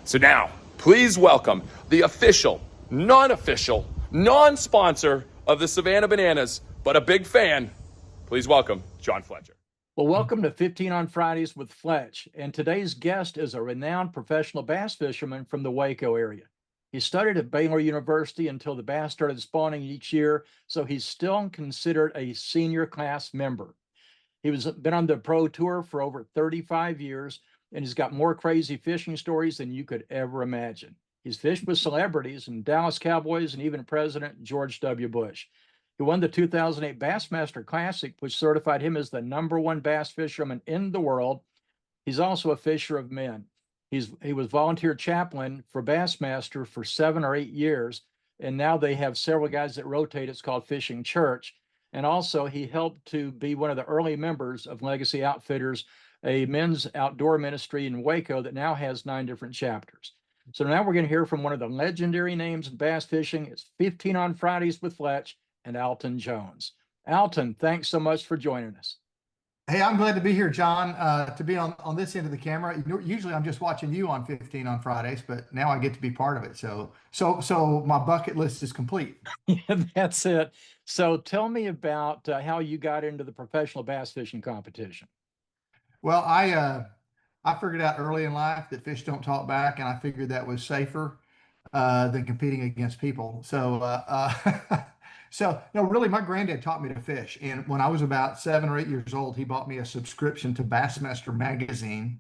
So now, please welcome the official, non-official, non-sponsor of the Savannah Bananas, but a big fan. Please welcome John Fletcher. Well, welcome to 15 on Fridays with Fletch. And today's guest is a renowned professional bass fisherman from the Waco area. He studied at Baylor University until the bass started spawning each year, so he's still considered a senior class member. He's been on the pro tour for over 35 years, and he's got more crazy fishing stories than you could ever imagine. He's fished with celebrities and Dallas Cowboys and even President George W. Bush. He won the 2008 Bassmaster Classic, which certified him as the #1 bass fisherman in the world. He's also a fisher of men. He was volunteer chaplain for Bassmaster for 7 or 8 years, and now they have several guys that rotate. It's called Fishing Church. And also he helped to be one of the early members of Legacy Outfitters, a men's outdoor ministry in Waco that now has 9 different chapters. So now we're going to hear from one of the legendary names in bass fishing. It's 15 on Fridays with Fletch and Alton Jones. Alton, thanks so much for joining us. Hey, I'm glad to be here, John, to be on this end of the camera. Usually I'm just watching you on 15 on Fridays, but now I get to be part of it. So my bucket list is complete. Yeah, that's it. So tell me about how you got into the professional bass fishing competition. Well, I figured out early in life that fish don't talk back, and I figured that was safer than competing against people. So no, really, my granddad taught me to fish. And when I was about 7 or 8 years old, he bought me a subscription to Bassmaster magazine.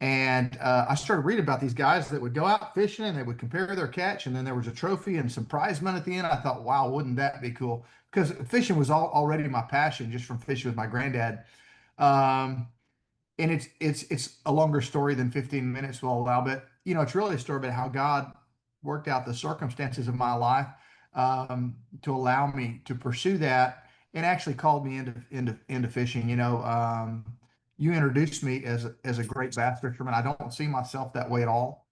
And I started reading about these guys that would go out fishing and they would compare their catch. And then there was a trophy and some prize money at the end. I thought, wow, wouldn't that be cool? Because fishing was already my passion just from fishing with my granddad. And it's a longer story than 15 minutes will allow. But, it's really a story about how God worked out the circumstances of my life to allow me to pursue that, and actually called me into fishing. You introduced me as a great bass fisherman. I don't see myself that way at all.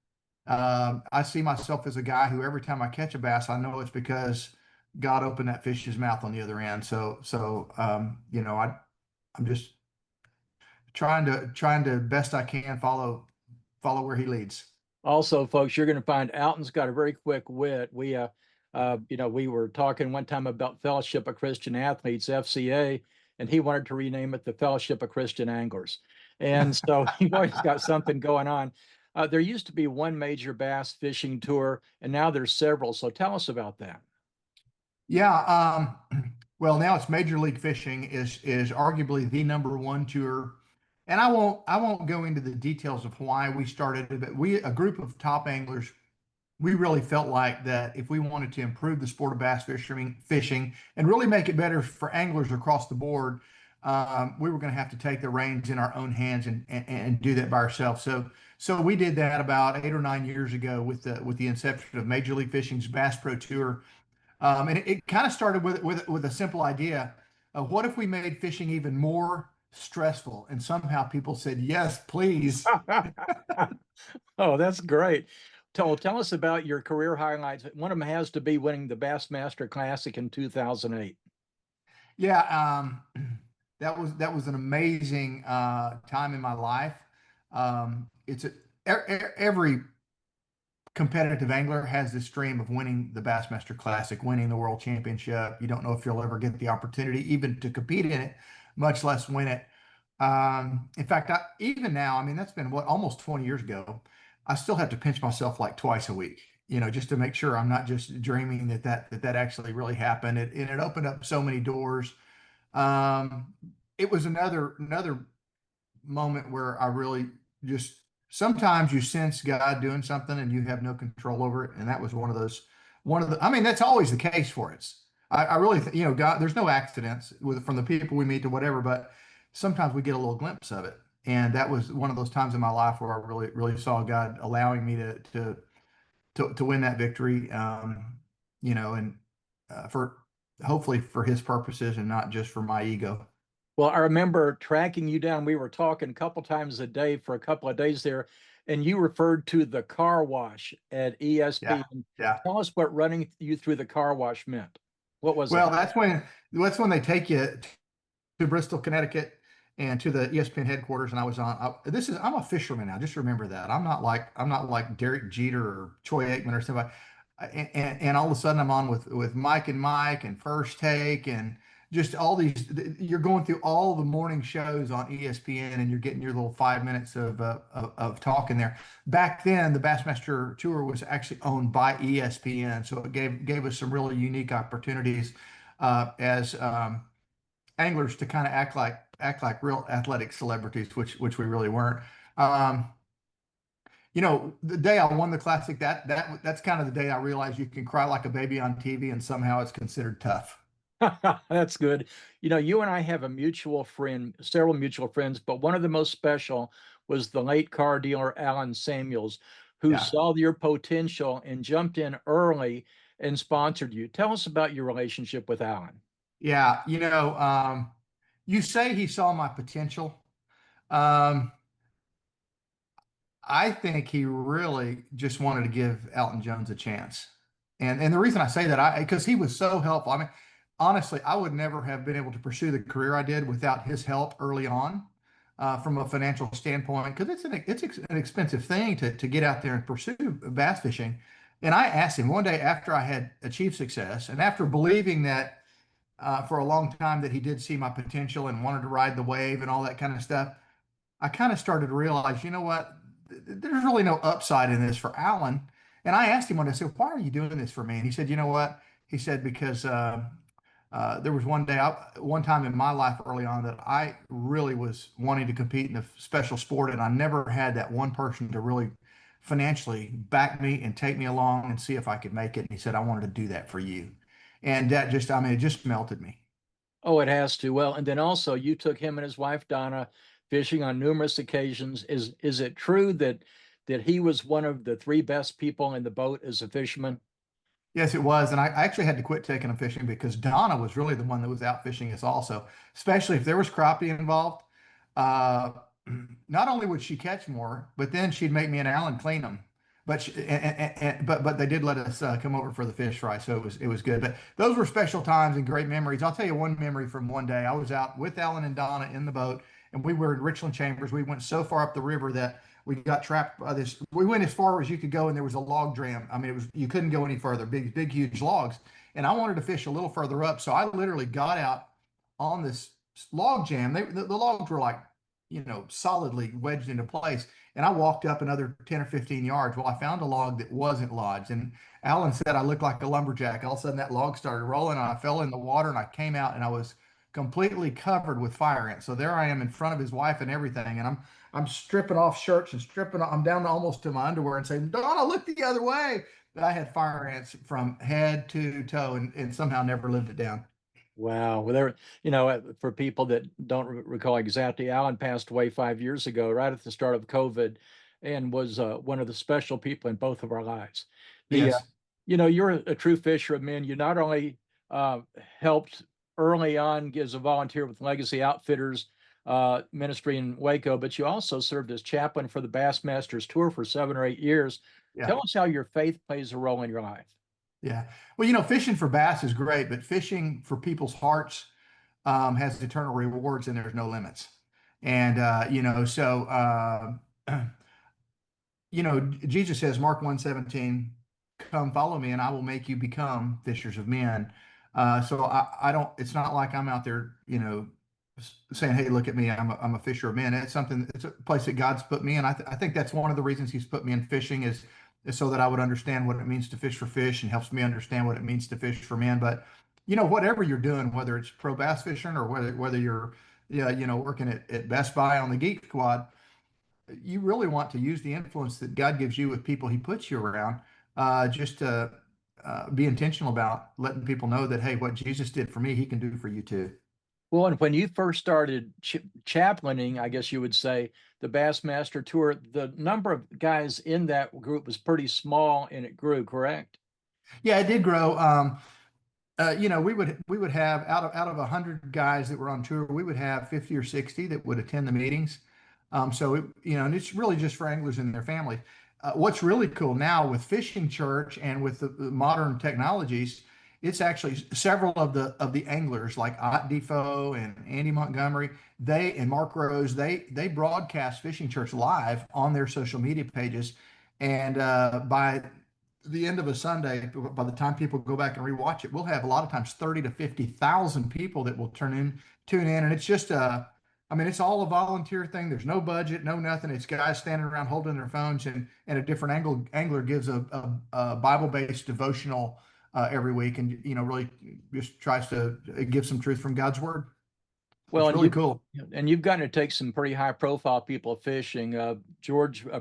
I see myself as a guy who every time I catch a bass, I know it's because God opened that fish's mouth on the other end. I'm just trying to best I can follow where he leads. Also, folks, you're going to find Alton's got a very quick wit. We were talking one time about Fellowship of Christian Athletes, FCA, and he wanted to rename it the Fellowship of Christian Anglers. And so you've always got something going on. There used to be one major bass fishing tour, and now there's several. So tell us about that. Yeah. Well, now it's Major League Fishing is arguably the #1 tour. And I won't go into the details of why we started it, but a group of top anglers, we really felt like that if we wanted to improve the sport of bass fishing and really make it better for anglers across the board, we were going to have to take the reins in our own hands and do that by ourselves. So we did that about 8 or 9 years ago with the inception of Major League Fishing's Bass Pro Tour. And it kind of started with a simple idea of what if we made fishing even more stressful, and somehow people said yes, please. Oh, that's great. Tell us about your career highlights. One of them has to be winning the Bassmaster Classic in 2008. Yeah, that was an amazing time in my life. Every competitive angler has this dream of winning the Bassmaster Classic, winning the World Championship. You don't know if you'll ever get the opportunity even to compete in it, much less win it. In fact, even now, that's been almost 20 years ago. I still have to pinch myself like twice a week, just to make sure I'm not just dreaming that actually really happened. It opened up so many doors. It was another moment where I really just, sometimes you sense God doing something and you have no control over it. And that was that's always the case for us. I really think, God, there's no accidents from the people we meet to whatever, but sometimes we get a little glimpse of it. And that was one of those times in my life where I really, really saw God allowing me to win that victory, and for hopefully for his purposes and not just for my ego. Well, I remember tracking you down. We were talking a couple times a day for a couple of days there, and you referred to the car wash at ESP. Yeah. Tell us what running you through the car wash meant. What was it? Well, that's when they take you to Bristol, Connecticut, and to the ESPN headquarters, and I was on. I'm a fisherman now. Just remember that. I'm not like Derek Jeter or Troy Aikman or somebody. And all of a sudden I'm on with Mike and Mike and First Take and just all these. You're going through all the morning shows on ESPN, and you're getting your little 5 minutes of talking there. Back then, the Bassmaster Tour was actually owned by ESPN, so it gave us some really unique opportunities as anglers to kind of act like real athletic celebrities, which we really weren't. Um, the day I won the classic, that's kind of the day I realized you can cry like a baby on TV, and somehow it's considered tough. That's good. You and I have a mutual friend, several mutual friends, but one of the most special was the late car dealer Alan Samuels, who Yeah, saw your potential and jumped in early and sponsored you. Tell us about your relationship with Alan. yeah. You say he saw my potential. Um, I think he really just wanted to give Alton Jones a chance. And the reason I say that, because he was so helpful. I mean, honestly, I would never have been able to pursue the career I did without his help early on, from a financial standpoint, because it's an expensive thing to get out there and pursue bass fishing. And I asked him one day after I had achieved success, and after believing that for a long time that he did see my potential and wanted to ride the wave and all that kind of stuff. I kind of started to realize, you know what? There's really no upside in this for Alan. And I asked him one day, I said, why are you doing this for me? And he said, you know what? He said, because there was one time in my life early on that I really was wanting to compete in a special sport, and I never had that one person to really financially back me and take me along and see if I could make it. And he said, I wanted to do that for you. And that just, I mean, it just melted me. Oh, it has to. Well, and then also you took him and his wife Donna fishing on numerous occasions. Is it true that he was one of the three best people in the boat as a fisherman? Yes, it was. And I actually had to quit taking them fishing because Donna was really the one that was out fishing us also, especially if there was crappie involved. Uh, Not only would she catch more, but then she'd make me and Alan clean them. But they did let us come over for the fish fry, so it was good. But those were special times and great memories. I'll tell you one memory from one day. I was out with Alan and Donna in the boat, and we were in Richland Chambers. We went so far up the river that we got trapped by this. We went as far as you could go, and there was a log jam. I mean, you couldn't go any further. Big, huge logs. And I wanted to fish a little further up, so I literally got out on this log jam. The logs were like, solidly wedged into place. And I walked up another 10 or 15 yards. Well, I found a log that wasn't lodged. And Alan said I looked like a lumberjack. All of a sudden, that log started rolling, and I fell in the water, and I came out, and I was completely covered with fire ants. So there I am in front of his wife and everything. And I'm stripping off shirts and I'm down almost to my underwear and saying, Donna, look the other way. But I had fire ants from head to toe, and somehow never lived it down. Wow. Well, for people that don't recall exactly, Alan passed away 5 years ago, right at the start of COVID, and was one of the special people in both of our lives. The, Yes. you're a true fisherman. You not only helped early on as a volunteer with Legacy Outfitters ministry in Waco, but you also served as chaplain for the Bassmasters Tour for 7 or 8 years. Yeah. Tell us how your faith plays a role in your life. Yeah. Well, fishing for bass is great, but fishing for people's hearts has eternal rewards, and there's no limits. And, Jesus says, Mark 1:17, come follow me and I will make you become fishers of men. So I don't, it's not like I'm out there, saying, hey, look at me, I'm a fisher of men. It's a place that God's put me in. I think that's one of the reasons he's put me in fishing is so that I would understand what it means to fish for fish, and helps me understand what it means to fish for men. But, whatever you're doing, whether it's pro bass fishing or whether you're, yeah, working at Best Buy on the Geek Squad, you really want to use the influence that God gives you with people he puts you around, just to be intentional about letting people know that, hey, what Jesus did for me, he can do for you too. Well, and when you first started chaplaining, I guess you would say, the Bassmaster Tour, the number of guys in that group was pretty small, and it grew, correct? Yeah, it did grow. We would have out of 100 guys that were on tour, we would have 50 or 60 that would attend the meetings. And it's really just for anglers and their families. What's really cool now with Fishing Church and with the modern technologies it's actually several of the anglers like Ott Defoe and Andy Montgomery, they and Mark Rose, they broadcast Fishing Church live on their social media pages. And by the end of a Sunday, by the time people go back and rewatch it, we'll have a lot of times 30 to 50,000 people that will tune in. And it's just I mean, it's all a volunteer thing. There's no budget, no nothing. It's guys standing around holding their phones, and a different angler gives a Bible-based devotional every week, and really just tries to give some truth from God's word. Well, It's really cool. And you've gotten to take some pretty high-profile people fishing,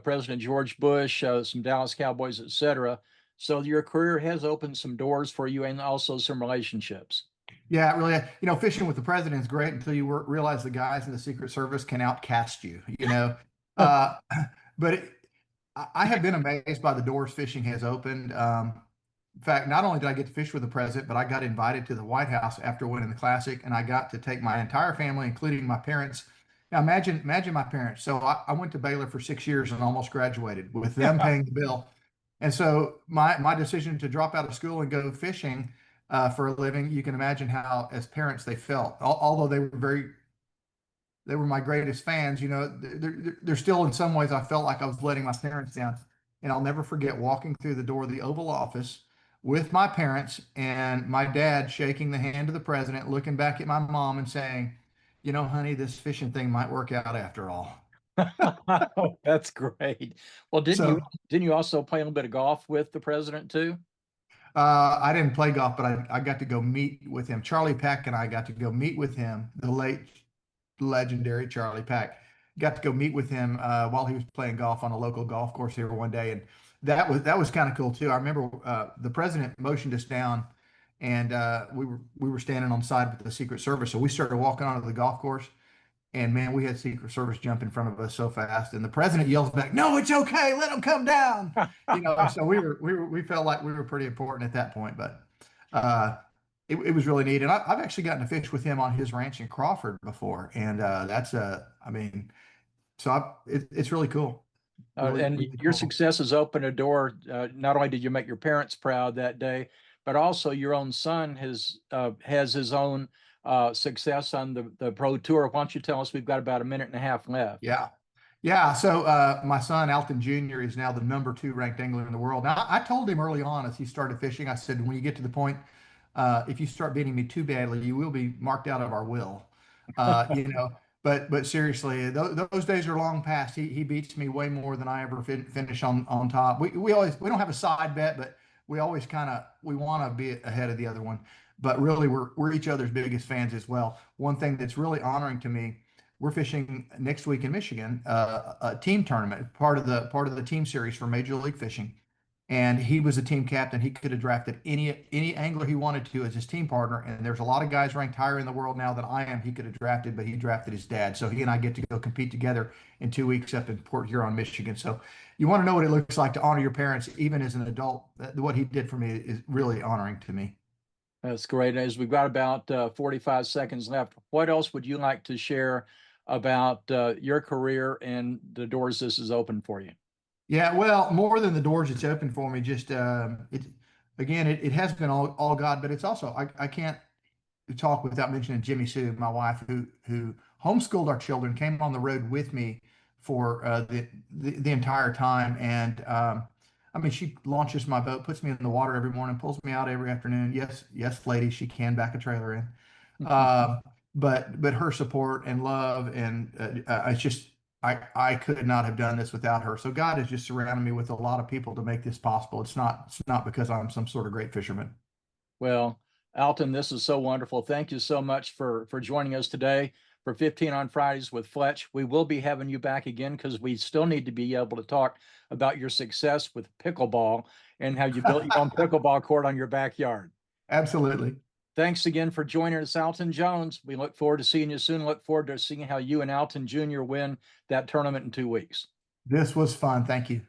President George Bush, some Dallas Cowboys, etc. So your career has opened some doors for you, and also some relationships. Yeah, really. Fishing with the president is great until you realize the guys in the Secret Service can outcast you. But I have been amazed by the doors fishing has opened. In fact, not only did I get to fish with the president, but I got invited to the White House after winning the Classic, and I got to take my entire family, including my parents. Now, imagine my parents. So I went to Baylor for 6 years and almost graduated with them paying the bill. And so my decision to drop out of school and go fishing for a living, you can imagine how, as parents, they felt. Although they were my greatest fans. They're still, in some ways, I felt like I was letting my parents down. And I'll never forget walking through the door of the Oval Office with my parents and my dad shaking the hand of the president, looking back at my mom and saying, honey, this fishing thing might work out after all. Oh, that's great. Well, didn't you also play a little bit of golf with the president too? I didn't play golf, but I got to go meet with him. Charlie Peck and I got to go meet with him, the late legendary Charlie Peck. Got to go meet with him while he was playing golf on a local golf course here one day, and that was kind of cool too. I remember the president motioned us down, and we were standing on the side with the Secret Service, so we started walking onto the golf course. And man, we had Secret Service jump in front of us so fast, and the president yells back, "No, it's okay. Let them come down." So we felt like we were pretty important at that point. But it was really neat, and I've actually gotten to fish with him on his ranch in Crawford before, and it's really cool. And really your cool. success has opened a door. Not only did you make your parents proud that day, but also your own son has his own success on the Pro Tour. Why don't you tell us? We've got about a minute and a half left. Yeah. So my son Alton Jr. is now the #2 ranked angler in the world. Now I told him early on as he started fishing, I said, when you get to the point, if you start beating me too badly, you will be marked out of our will. But seriously, those days are long past. He beats me way more than I ever finish on top. We don't have a side bet, but we always we want to be ahead of the other one. But really, we're each other's biggest fans as well. One thing that's really honoring to me, we're fishing next week in Michigan, a team tournament, part of the team series for Major League Fishing. And he was a team captain. He could have drafted any angler he wanted to as his team partner. And there's a lot of guys ranked higher in the world now than I am. He could have drafted, but he drafted his dad. So he and I get to go compete together in 2 weeks up in Port Huron, Michigan. So you want to know what it looks like to honor your parents, even as an adult. What he did for me is really honoring to me. That's great. As we've got about 45 seconds left, what else would you like to share about your career and the doors this has opened for you? Yeah, well, more than the doors it's opened for me, just it has been all God, but it's also I can't talk without mentioning Jimmy Sue, my wife, who homeschooled our children, came on the road with me for the entire time, and I mean, she launches my boat, puts me in the water every morning, pulls me out every afternoon. Yes, lady, she can back a trailer in. But her support and love, and it's just I could not have done this without her. So God has just surrounded me with a lot of people to make this possible. It's not because I'm some sort of great fisherman. Well, Alton, this is so wonderful. Thank you so much for joining us today for 15 on Fridays with Fletch. We will be having you back again because we still need to be able to talk about your success with pickleball and how you built your own pickleball court on your backyard. Absolutely. Thanks again for joining us, Alton Jones. We look forward to seeing you soon. Look forward to seeing how you and Alton Jr. win that tournament in 2 weeks. This was fun. Thank you.